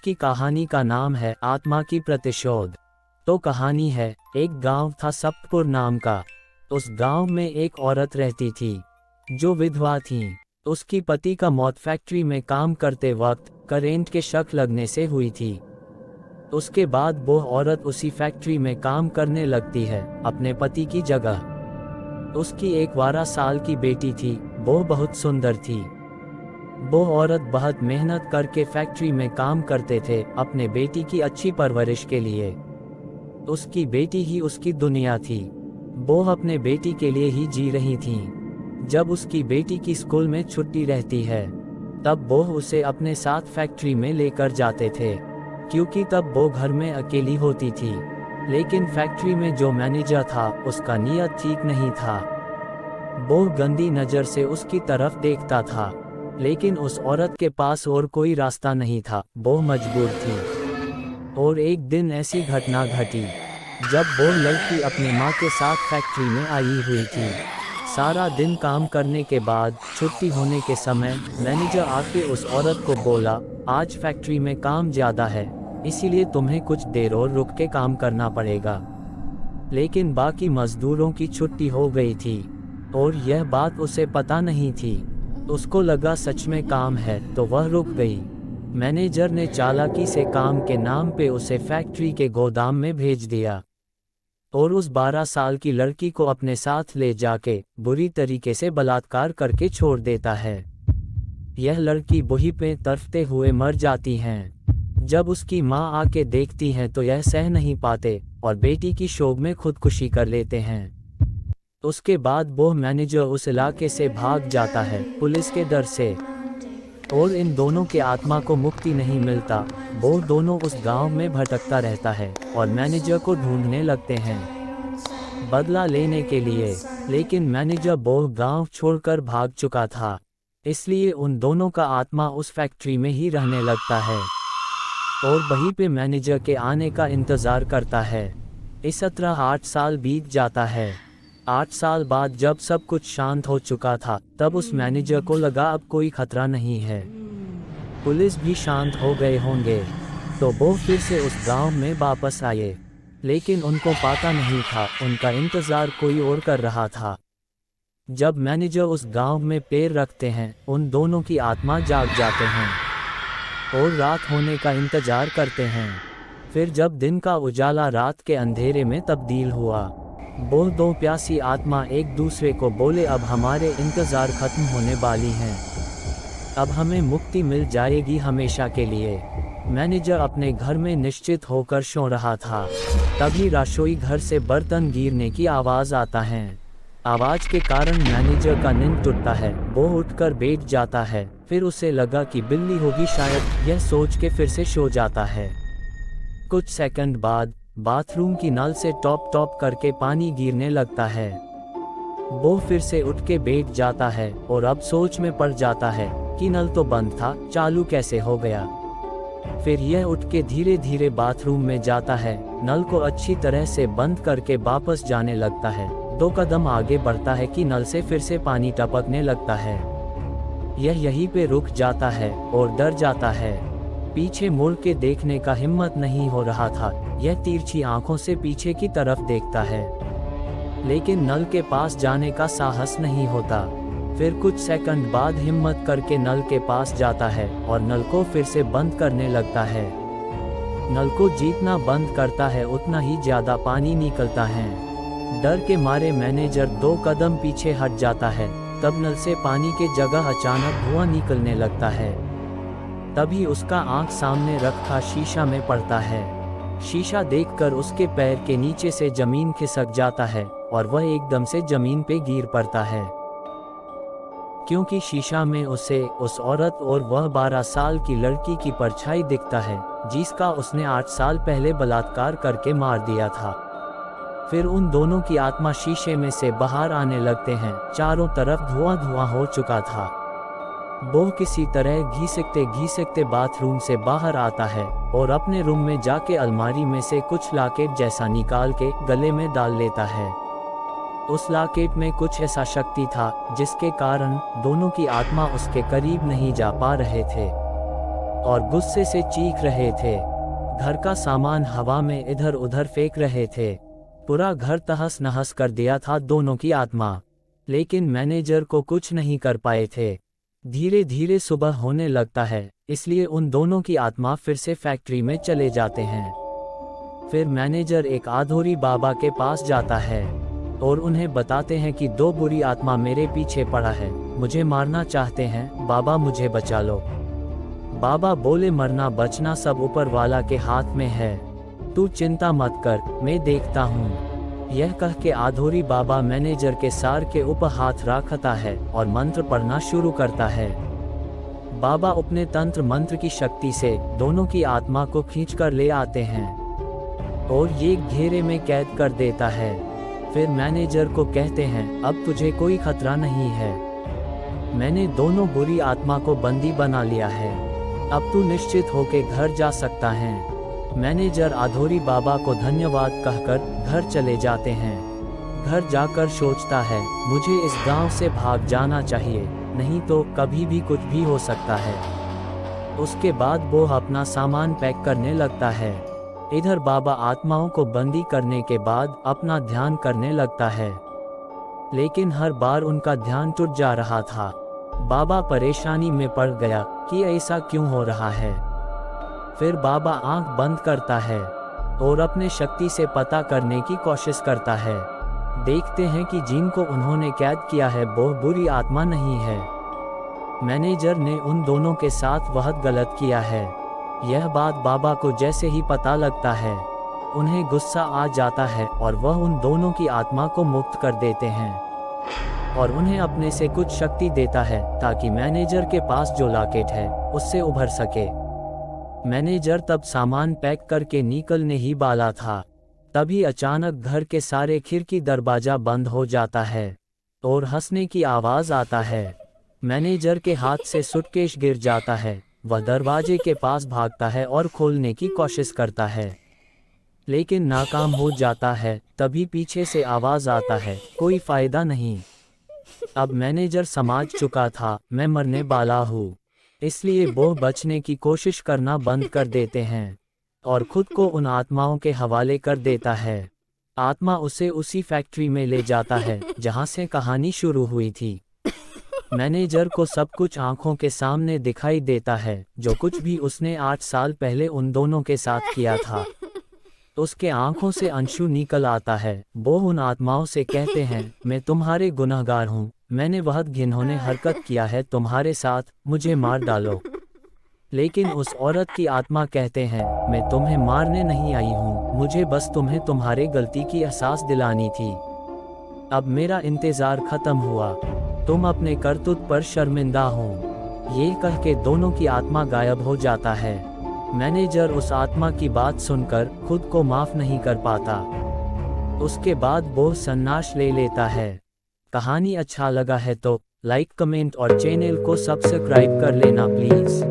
की कहानी का नाम है आत्मा की प्रतिशोध। तो कहानी है, एक गांव था सप्तपुर नाम का। उस गांव में एक औरत रहती थी जो विधवा थी। उसकी पति का मौत फैक्ट्री में काम करते वक्त करंट के शक लगने से हुई थी। उसके बाद वो औरत उसी फैक्ट्री में काम करने लगती है अपने पति की जगह। उसकी एक 12 साल की बेटी थी, वो बहुत सुंदर थी। वो औरत बहुत मेहनत करके फैक्ट्री में काम करते थे अपने बेटी की अच्छी परवरिश के लिए। उसकी बेटी ही उसकी दुनिया थी। वो अपने बेटी के लिए ही जी रही थी। जब उसकी बेटी की स्कूल में छुट्टी रहती है तब वो उसे अपने साथ फैक्ट्री में लेकर जाते थे, क्योंकि तब वो घर में अकेली होती थी। लेकिन फैक्ट्री में जो मैनेजर था उसका नीयत ठीक नहीं था। वो गंदी नज़र से उसकी तरफ देखता था, लेकिन उस औरत के पास और कोई रास्ता नहीं था, वो मजबूर थी। और एक दिन ऐसी घटना घटी जब वो लड़की अपनी माँ के साथ फैक्ट्री में आई हुई थी। सारा दिन काम करने के बाद छुट्टी होने के समय मैनेजर आके उस औरत को बोला, आज फैक्ट्री में काम ज़्यादा है, इसीलिए तुम्हें कुछ देर और रुक के काम करना पड़ेगा। लेकिन बाकी मजदूरों की छुट्टी हो गई थी और यह बात उसे पता नहीं थी। उसको लगा सच में काम है तो वह रुक गई। मैनेजर ने चालाकी से काम के नाम पे उसे फैक्ट्री के गोदाम में भेज दिया और उस 12 साल की लड़की को अपने साथ ले जाके बुरी तरीके से बलात्कार करके छोड़ देता है। यह लड़की वहीं पे तड़पते हुए मर जाती हैं। जब उसकी माँ आके देखती हैं तो यह सह नहीं पाते और बेटी की शोक में खुदकुशी कर लेते हैं। उसके बाद वो मैनेजर उस इलाके से भाग जाता है पुलिस के डर से, और इन दोनों के आत्मा को मुक्ति नहीं मिलता। वो दोनों उस गांव में भटकता रहता है और मैनेजर को ढूंढने लगते हैं बदला लेने के लिए। लेकिन मैनेजर वो गांव छोड़कर भाग चुका था, इसलिए उन दोनों का आत्मा उस फैक्ट्री में ही रहने लगता है और वहीं पे मैनेजर के आने का इंतज़ार करता है। इस तरह 8 साल बीत जाता है। 8 साल बाद जब सब कुछ शांत हो चुका था तब उस मैनेजर को लगा अब कोई खतरा नहीं है, पुलिस भी शांत हो गए होंगे, तो वो फिर से उस गांव में वापस आए। लेकिन उनको पता नहीं था उनका इंतज़ार कोई और कर रहा था। जब मैनेजर उस गांव में पैर रखते हैं उन दोनों की आत्मा जाग जाते हैं और रात होने का इंतज़ार करते हैं। फिर जब दिन का उजाला रात के अंधेरे में तब्दील हुआ, वो दो प्यासी आत्मा एक दूसरे को बोले, अब हमारे इंतज़ार ख़त्म होने वाली हैं, अब हमें मुक्ति मिल जाएगी हमेशा के लिए। मैनेजर अपने घर में निश्चित होकर सो रहा था, तभी रसोई घर से बर्तन गिरने की आवाज़ आता है। आवाज़ के कारण मैनेजर का नींद टूटता है। वो उठकर बैठ जाता है। फिर उसे लगा कि बिल्ली होगी शायद, यह सोच के फिर से सो जाता है। कुछ सेकंड बाद बाथरूम की नल से टॉप टॉप करके पानी गिरने लगता है। वो फिर से उठ के बैठ जाता है और अब सोच में पड़ जाता है कि नल तो बंद था, चालू कैसे हो गया। फिर यह उठ के धीरे धीरे बाथरूम में जाता है, नल को अच्छी तरह से बंद करके वापस जाने लगता है। 2 कदम आगे बढ़ता है कि नल से फिर से पानी टपकने लगता है। यह यहीं पे रुक जाता है और डर जाता है। पीछे मुड़ के देखने का हिम्मत नहीं हो रहा था। यह तिरछी आंखों से पीछे की तरफ देखता है, लेकिन नल के पास जाने का साहस नहीं होता। फिर कुछ सेकंड बाद हिम्मत करके नल के पास जाता है और नल को फिर से बंद करने लगता है। नल को जितना बंद करता है उतना ही ज़्यादा पानी निकलता है। डर के मारे मैनेजर 2 कदम पीछे हट जाता है। तब नल से पानी के जगह अचानक धुआं निकलने लगता है। तभी उसका आंख सामने रखा शीशा में पड़ता है। शीशा देखकर उसके पैर के नीचे से जमीन खिसक जाता है और वह एकदम से जमीन पे गिर पड़ता है, क्योंकि शीशा में उसे उस औरत और वह 12 साल की लड़की की परछाई दिखता है जिसका उसने 8 साल पहले बलात्कार करके मार दिया था। फिर उन दोनों की आत्मा शीशे में से बाहर आने लगते हैं। चारों तरफ धुआं धुआं हो चुका था। वो किसी तरह घिसकते घिसकते बाथरूम से बाहर आता है और अपने रूम में जाके अलमारी में से कुछ लॉकेट जैसा निकाल के गले में डाल लेता है। उस लॉकेट में कुछ ऐसा शक्ति था जिसके कारण दोनों की आत्मा उसके करीब नहीं जा पा रहे थे। और गुस्से से चीख रहे थे। घर का सामान हवा में इधर उधर फेंक रहे थे। पूरा घर तहस नहस कर दिया था दोनों की आत्मा, लेकिन मैनेजर को कुछ नहीं कर पाए थे। धीरे धीरे सुबह होने लगता है, इसलिए उन दोनों की आत्मा फिर से फैक्ट्री में चले जाते हैं। फिर मैनेजर एक आधोरी बाबा के पास जाता है और उन्हें बताते हैं कि 2 बुरी आत्मा मेरे पीछे पड़ा है, मुझे मारना चाहते हैं, बाबा मुझे बचा लो। बाबा बोले मरना बचना सब ऊपर वाला के हाथ में है, तू चिंता मत कर, मैं देखता हूँ। यह कह के आधोरी बाबा मैनेजर के सार के ऊपर हाथ रखता है और मंत्र पढ़ना शुरू करता है। बाबा अपने तंत्र मंत्र की शक्ति से दोनों की आत्मा को खींचकर ले आते हैं और ये घेरे में कैद कर देता है। फिर मैनेजर को कहते हैं अब तुझे कोई खतरा नहीं है, मैंने दोनों बुरी आत्मा को बंदी बना लिया है, अब तू निश्चित होके घर जा सकता है। मैनेजर आधोरी बाबा को धन्यवाद कहकर घर चले जाते हैं। घर जाकर सोचता है मुझे इस गांव से भाग जाना चाहिए, नहीं तो कभी भी कुछ भी हो सकता है। उसके बाद वो अपना सामान पैक करने लगता है। इधर बाबा आत्माओं को बंदी करने के बाद अपना ध्यान करने लगता है, लेकिन हर बार उनका ध्यान टूट जा रहा था। बाबा परेशानी में पड़ गया कि ऐसा क्यों हो रहा है। फिर बाबा आंख बंद करता है और अपने शक्ति से पता करने की कोशिश करता है। देखते हैं कि जिनको उन्होंने कैद किया है वो बुरी आत्मा नहीं है, मैनेजर ने उन दोनों के साथ बहुत गलत किया है। यह बात बाबा को जैसे ही पता लगता है, उन्हें गुस्सा आ जाता है और वह उन दोनों की आत्मा को मुक्त कर देते हैं और उन्हें अपने से कुछ शक्ति देता है ताकि मैनेजर के पास जो लॉकेट है उससे उभर सके। मैनेजर तब सामान पैक करके निकलने ही वाला था, तभी अचानक घर के सारे खिड़की दरवाजा बंद हो जाता है और हंसने की आवाज़ आता है। मैनेजर के हाथ से सूटकेस गिर जाता है, वह दरवाजे के पास भागता है और खोलने की कोशिश करता है, लेकिन नाकाम हो जाता है। तभी पीछे से आवाज़ आता है कोई फ़ायदा नहीं, अब मैनेजर समझ चुका था मैं मरने वाला हूँ, इसलिए वो बचने की कोशिश करना बंद कर देते हैं और खुद को उन आत्माओं के हवाले कर देता है। आत्मा उसे उसी फैक्ट्री में ले जाता है जहां से कहानी शुरू हुई थी। मैनेजर को सब कुछ आंखों के सामने दिखाई देता है, जो कुछ भी उसने 8 साल पहले उन दोनों के साथ किया था। उसके आंखों से अंशु निकल आता है। वो उन आत्माओं से कहते हैं मैं तुम्हारे गुनहगार हूँ, मैंने बहुत घिनौनी हरकत किया है तुम्हारे साथ, मुझे मार डालो। लेकिन उस औरत की आत्मा कहते हैं मैं तुम्हें मारने नहीं आई हूँ, मुझे बस तुम्हें तुम्हारे गलती की एहसास दिलानी थी। अब मेरा इंतज़ार ख़त्म हुआ, तुम अपने करतूत पर शर्मिंदा हो। ये कह के दोनों की आत्मा गायब हो जाता है। मैनेजर उस आत्मा की बात सुनकर खुद को माफ़ नहीं कर पाता। उसके बाद वो संन्यास ले लेता है। कहानी अच्छा लगा है तो लाइक, कमेंट और चैनल को सब्सक्राइब कर लेना प्लीज़।